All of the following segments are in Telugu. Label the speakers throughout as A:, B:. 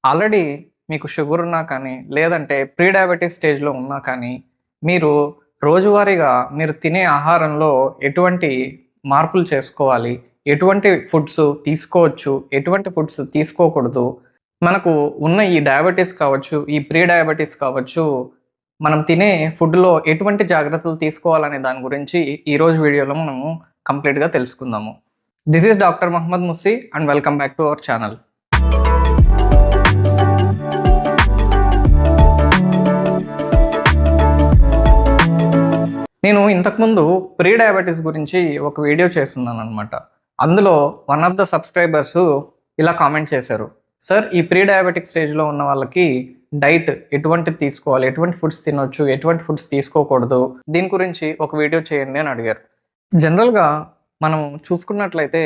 A: ఆల్రెడీ మీకు షుగర్ ఉన్నా కానీ, లేదంటే ప్రీ డయాబెటిస్ స్టేజ్‌లో ఉన్నా కానీ, మీరు రోజువారీగా మీరు తినే ఆహారంలో ఎటువంటి మార్పులు చేసుకోవాలి, ఎటువంటి ఫుడ్స్ తీసుకోవచ్చు, ఎటువంటి ఫుడ్స్ తీసుకోకూడదు, మనకు ఉన్న ఈ డయాబెటిస్ కావచ్చు, ఈ ప్రీ డయాబెటిస్ కావచ్చు, మనం తినే ఫుడ్‌లో ఎటువంటి జాగ్రత్తలు తీసుకోవాలనే దాని గురించి ఈరోజు వీడియోలో మనము కంప్లీట్‌గా తెలుసుకుందాము. This is doctor Mohammad Mussi and welcome back to our channel. నేను ఇంతకుముందు ప్రీ డయాబెటిస్ గురించి ఒక వీడియో చేస్తున్నాననమాట. అందులో వన్ ఆఫ్ ద సబ్స్క్రైబర్స్ ఇలా కామెంట్ చేశారు. సార్, ఈ ప్రీ డయాబెటిక్ స్టేజ్‌లో ఉన్న వాళ్ళకి డైట్ ఎటువంటిది తీసుకోవాలి, ఎటువంటి ఫుడ్స్ తినొచ్చు, ఎటువంటి ఫుడ్స్ తీసుకోకూడదు, దీని గురించి ఒక వీడియో చేయండి అని అడిగారు. జనరల్‌గా మనం చూసుకున్నట్లయితే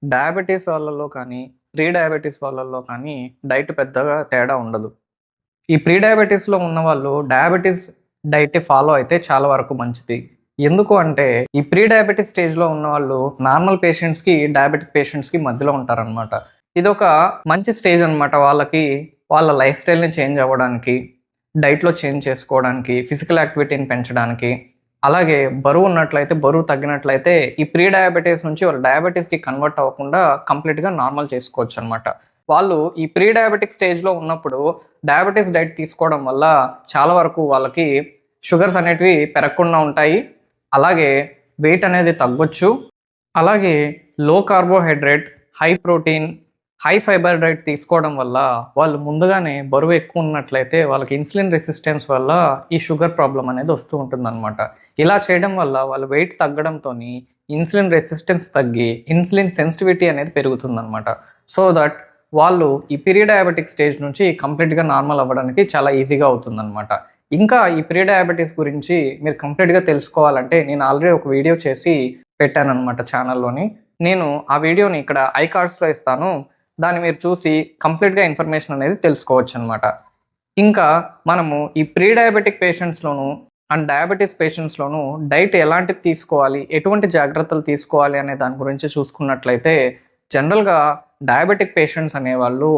A: డయాబెటిస్ వాళ్ళలో కానీ, ప్రీ డయాబెటిస్ వాళ్ళలో కానీ డైట్ పెద్దగా తేడా ఉండదు. ఈ ప్రీ డయాబెటిస్‌లో ఉన్నవాళ్ళు డయాబెటిస్ డైటే ఫాలో అయితే చాలా వరకు మంచిది. ఎందుకు అంటే, ఈ ప్రీ డయాబెటిస్ స్టేజ్‌లో ఉన్నవాళ్ళు నార్మల్ పేషెంట్స్‌కి, డయాబెటిక్ పేషెంట్స్‌కి మధ్యలో ఉంటారనమాట. ఇదొక మంచి స్టేజ్ అనమాట వాళ్ళకి. వాళ్ళ లైఫ్ స్టైల్‌ని చేంజ్ అవ్వడానికి, డైట్‌లో చేంజ్ చేసుకోవడానికి, ఫిజికల్ యాక్టివిటీని పెంచడానికి, అలాగే బరువు ఉన్నట్లయితే, బరువు తగ్గినట్లయితే ఈ ప్రీ డయాబెటిస్ నుంచి వాళ్ళు డయాబెటిస్‌కి కన్వర్ట్ అవ్వకుండా కంప్లీట్‌గా నార్మల్ చేసుకోవచ్చనమాట. వాళ్ళు ఈ ప్రీ డయాబెటిక్ స్టేజ్‌లో ఉన్నప్పుడు డయాబెటిస్ డైట్ తీసుకోవడం వల్ల చాలా వరకు వాళ్ళకి షుగర్స్ అనేటివి పెరగకుండా ఉంటాయి. అలాగే వెయిట్ అనేది తగ్గొచ్చు. అలాగే లో carbohydrate, high protein, high fibre diet తీసుకోవడం వల్ల వాళ్ళు ముందుగానే బరువు ఎక్కువ ఉన్నట్లయితే వాళ్ళకి ఇన్సులిన్ రెసిస్టెన్స్ వల్ల ఈ షుగర్ ప్రాబ్లమ్ అనేది వస్తూ ఉంటుందన్నమాట. ఇలా చేయడం వల్ల వాళ్ళు వెయిట్ తగ్గడంతోని ఇన్సులిన్ రెసిస్టెన్స్ తగ్గి ఇన్సులిన్ సెన్సిటివిటీ అనేది పెరుగుతుందన్నమాట. సో దట్ వాళ్ళు ఈ ప్రీ డయాబెటిక్ స్టేజ్ నుంచి కంప్లీట్‌గా నార్మల్ అవ్వడానికి చాలా ఈజీగా అవుతుందన్నమాట. ఇంకా ఈ ప్రీ డయాబెటిస్ గురించి మీరు కంప్లీట్‌గా తెలుసుకోవాలంటే నేను ఆల్రెడీ ఒక వీడియో చేసి పెట్టానన్నమాట ఛానల్‌లోని. నేను ఆ వీడియోని ఇక్కడ ఐ కార్డ్స్‌లో ఇస్తాను. దాన్ని మీరు చూసి కంప్లీట్‌గా ఇన్ఫర్మేషన్ అనేది తెలుసుకోవచ్చనమాట. ఇంకా మనము ఈ ప్రీ డయాబెటిక్ పేషెంట్స్‌లోను అండ్ డయాబెటిస్ పేషెంట్స్‌లోను డైట్ ఎలాంటిది తీసుకోవాలి, ఎటువంటి జాగ్రత్తలు తీసుకోవాలి అనే దాని గురించి చూసుకున్నట్లయితే జనరల్‌గా డయాబెటిక్ పేషెంట్స్ అనేవాళ్ళు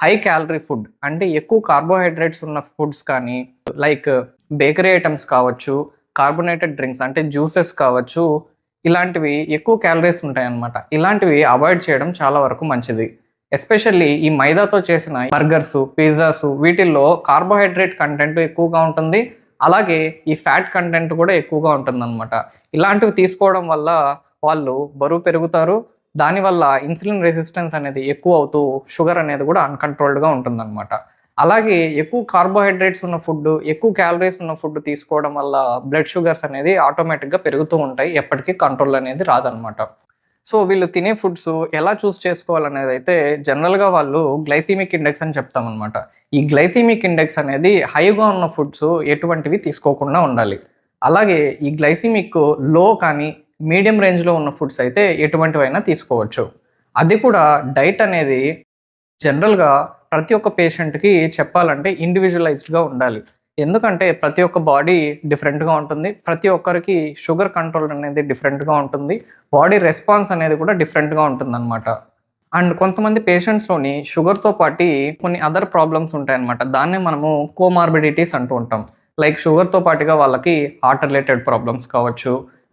A: హై క్యాలరీ ఫుడ్ అంటే ఎక్కువ కార్బోహైడ్రేట్స్ ఉన్న ఫుడ్స్ కానీ, లైక్ బేకరీ ఐటమ్స్ కావచ్చు, కార్బోనేటెడ్ డ్రింక్స్ అంటే జ్యూసెస్ కావచ్చు, ఇలాంటివి ఎక్కువ క్యాలరీస్ ఉంటాయన్నమాట. ఇలాంటివి అవాయిడ్ చేయడం చాలా వరకు మంచిది. ఎస్పెషల్లీ ఈ మైదాతో చేసిన బర్గర్స్, పిజ్జాస్ వీటిల్లో కార్బోహైడ్రేట్ కంటెంట్ ఎక్కువగా ఉంటుంది. అలాగే ఈ ఫ్యాట్ కంటెంట్ కూడా ఎక్కువగా ఉంటుందన్నమాట. ఇలాంటివి తీసుకోవడం వల్ల వాళ్ళు బరువు పెరుగుతారు. దానివల్ల ఇన్సులిన్ రెసిస్టెన్స్ అనేది ఎక్కువ అవుతూ షుగర్ అనేది కూడా అన్‌కంట్రోల్డ్‌గా ఉంటుందన్నమాట. అలాగే ఎక్కువ కార్బోహైడ్రేట్స్ ఉన్న ఫుడ్, ఎక్కువ క్యాలరీస్ ఉన్న ఫుడ్ తీసుకోవడం వల్ల బ్లడ్ షుగర్స్ అనేది ఆటోమేటిక్‌గా పెరుగుతూ ఉంటాయి. ఎప్పటికీ కంట్రోల్ అనేది రాదన్నమాట. సో వీళ్ళు తినే ఫుడ్స్ ఎలా చూస్ చేసుకోవాలనేదైతే జనరల్‌గా వాళ్ళు గ్లైసెమిక్ ఇండెక్స్ అని చెప్తామన్నమాట. ఈ గ్లైసెమిక్ ఇండెక్స్ అనేది హైగా ఉన్న ఫుడ్స్ ఎటువంటివి తీసుకోకుండా ఉండాలి. అలాగే ఈ గ్లైసెమిక్ లో కానీ మీడియం రేంజ్‌లో ఉన్న ఫుడ్స్ అయితే ఎటువంటివైనా తీసుకోవచ్చు. అది కూడా డైట్ అనేది జనరల్‌గా ప్రతి ఒక్క పేషెంట్‌కి చెప్పాలంటే ఇండివిడ్యువలైజ్డ్‌గా ఉండాలి. ఎందుకంటే ప్రతి ఒక్క బాడీ డిఫరెంట్‌గా ఉంటుంది. ప్రతి ఒక్కరికి షుగర్ కంట్రోల్ అనేది డిఫరెంట్‌గా ఉంటుంది. బాడీ రెస్పాన్స్ అనేది కూడా డిఫరెంట్‌గా ఉంటుందన్నమాట. అండ్ కొంతమంది పేషెంట్స్‌లోని షుగర్‌తో పాటి కొన్ని అదర్ ప్రాబ్లమ్స్ ఉంటాయన్నమాట. దాన్నే మనము కోమార్బిడిటీస్ అంటూ ఉంటాం. లైక్ షుగర్‌తో పాటుగా వాళ్ళకి హార్ట్ రిలేటెడ్ ప్రాబ్లమ్స్ కావచ్చు,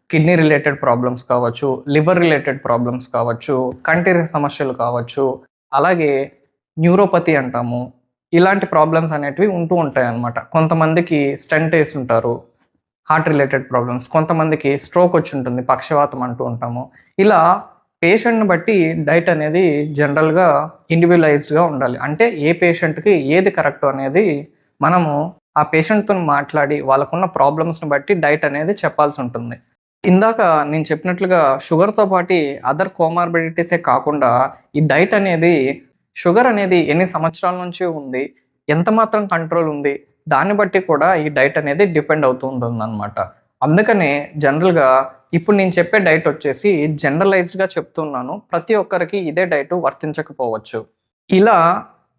A: కిడ్నీ రిలేటెడ్ ప్రాబ్లమ్స్ కావచ్చు, లివర్ రిలేటెడ్ ప్రాబ్లమ్స్ కావచ్చు, కంటి సమస్యలు కావచ్చు, అలాగే న్యూరోపతి అంటాము. ఇలాంటి ప్రాబ్లమ్స్ అనేటివి ఉంటూ ఉంటాయన్నమాట. కొంతమందికి స్టెంట్ ఏసుంటారు, హార్ట్ రిలేటెడ్ ప్రాబ్లమ్స్. కొంతమందికి స్ట్రోక్ వచ్చుంటుంది, పక్షవాతం అంటూ ఉంటాము. ఇలా పేషెంట్‌ని బట్టి డైట్ అనేది జనరల్‌గా ఇండివిడ్యువలైజ్డ్‌గా ఉండాలి. అంటే ఏ పేషెంట్‌కి ఏది కరెక్ట్ అనేది మనము ఆ పేషెంట్‌తోని మాట్లాడి వాళ్ళకున్న ప్రాబ్లమ్స్‌ని బట్టి డైట్ అనేది చెప్పాల్సి ఉంటుంది. ఇందాక నేను చెప్పినట్లుగా షుగర్‌తో పాటి అదర్ కోమార్బిడిటీసే కాకుండా ఈ డైట్ అనేది షుగర్ అనేది ఎన్ని సంవత్సరాల నుంచి ఉంది, ఎంత మాత్రం కంట్రోల్ ఉంది, దాన్ని బట్టి కూడా ఈ డైట్ అనేది డిపెండ్ అవుతూ ఉంటుందన్నమాట. అందుకనే జనరల్‌గా ఇప్పుడు నేను చెప్పే డైట్ వచ్చేసి జనరలైజ్డ్‌గా చెప్తున్నాను. ప్రతి ఒక్కరికి ఇదే డైట్ వర్తించకపోవచ్చు. ఇలా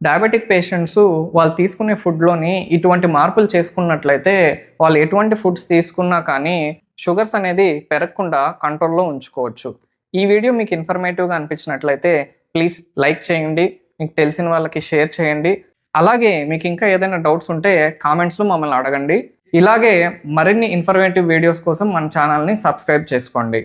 A: డయాబెటిక్ పేషెంట్స్ వాళ్ళు తీసుకునే ఫుడ్‌లోని ఇటువంటి మార్పులు చేసుకున్నట్లయితే వాళ్ళు ఎటువంటి ఫుడ్స్ తీసుకున్నా కానీ షుగర్స్ అనేది పెరగకుండా కంట్రోల్‌లో ఉంచుకోవచ్చు. ఈ వీడియో మీకు ఇన్ఫర్మేటివ్‌గా అనిపించినట్లయితే ప్లీజ్ లైక్ చేయండి. మీకు తెలిసిన వాళ్ళకి షేర్ చేయండి. అలాగే మీకు ఇంకా ఏదైనా డౌట్స్ ఉంటే కామెంట్స్లో మమ్మల్ని అడగండి. ఇలాగే మరిన్ని ఇన్ఫర్మేటివ్ వీడియోస్ కోసం మన ఛానల్ని సబ్స్క్రైబ్ చేసుకోండి.